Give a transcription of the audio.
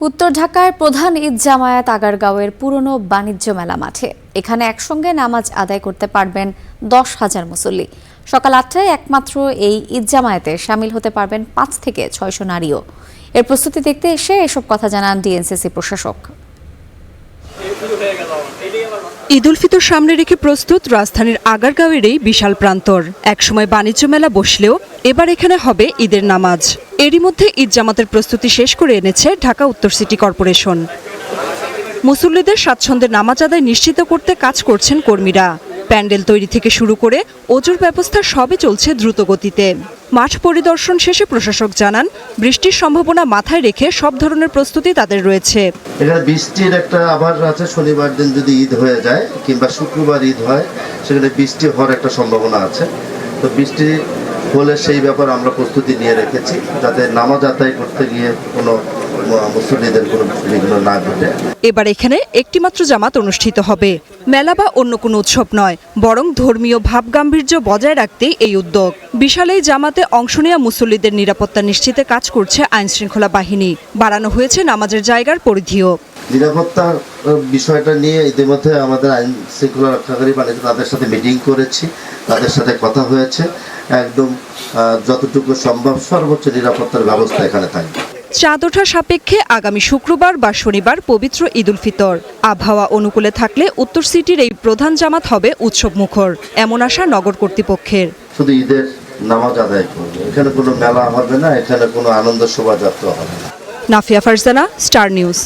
উত্তর ঢাকার প্রধান ঈদ জামায়াত আগারগাঁওয়ের পুরনো বাণিজ্য মেলা মাঠে এখানে একসঙ্গে নামাজ আদায় করতে পারবেন 10,000 মুসল্লি। সকাল 8টায় একমাত্র এই ঈদ জামায়াতে শামিল হতে পারবেন 5 থেকে 600 নারীও। এর প্রস্তুতি দেখতে এসে এসব কথা জানান ডিএনসিসি প্রশাসক। ঈদ উল ফিতর সামনে রেখে প্রস্তুত রাজধানীর আগারগাঁওয়ের এই বিশাল প্রান্তর। একসময় বাণিজ্য মেলা বসলেও এবার এখানে হবে ঈদের নামাজ। এরই মধ্যে ঈদ জামাতের প্রস্তুতি শেষ করে এনেছে ঢাকা উত্তর সিটি কর্পোরেশন। মুসল্লিদের স্বাচ্ছন্দ্যে নামাজ আদায় নিশ্চিত করতে কাজ করছেন কর্মীরা। প্যান্ডেল তৈরি থেকে শুরু করে ওজুর ব্যবস্থা সবই চলছে দ্রুত গতিতে। মাঠ পরিদর্শন শেষে প্রশাসক জানান, বৃষ্টির সম্ভাবনা মাথায় রেখে সব ধরনের প্রস্তুতি তাদের রয়েছে। এখানে বৃষ্টির একটা আভাস আছে, শনিবার দিন যদি ঈদ হয়ে যায় কিংবা শুক্রবার ঈদ হয় সেখানে বৃষ্টি হওয়ার একটা সম্ভাবনা আছে। তো বৃষ্টি হলে সেই ব্যাপারে আমরা প্রস্তুতি নিয়ে রেখেছি যাতে নামাজ আদায় করতে গিয়ে কোনো মুসল্লিদের কোনো বিঘ্ন না ঘটে। এবার এখানে একটিমাত্র জামাত অনুষ্ঠিত হবে। মেলা বা অন্য কোনো উৎসব নয়, বরং ধর্মীয় ভাব গাম্ভীর্য বজায় রাখতেই এই উদ্যোগ। বিশাল এই জামাতে অংশ নেওয়া মুসল্লিদের নিরাপত্তা নিশ্চিতে কাজ করছে আইনশৃঙ্খলা বাহিনী। বাড়ানো হয়েছে নামাজের জায়গার পরিধিও। নিরাপত্তার বিষয়টা নিয়ে ইতিমধ্যে আমাদের আইন শৃঙ্খলা রক্ষাকারী বাহিনী তাদের সাথে মিটিং করেছি, তাদের সাথে কথা হয়েছে। একদম যতটুকু সম্ভব সর্বোচ্চ নিরাপত্তার ব্যবস্থা এখানে থাকবে। চাঁদ ওঠা সাপেক্ষে আগামী শুক্রবার বা শনিবার পবিত্র ঈদ উল ফিতর। আবহাওয়া অনুকূলে থাকলে উত্তর সিটির এই প্রধান জামাত হবে উৎসব মুখর, এমন আশা নগর কর্তৃপক্ষের। শুধু ঈদের নামাজ আদায় করবে, এখানে কোনো মেলা হবে না, এখানে কোনো আনন্দ শোভাযাত্রা হবে না। Nafia Farzana, star news.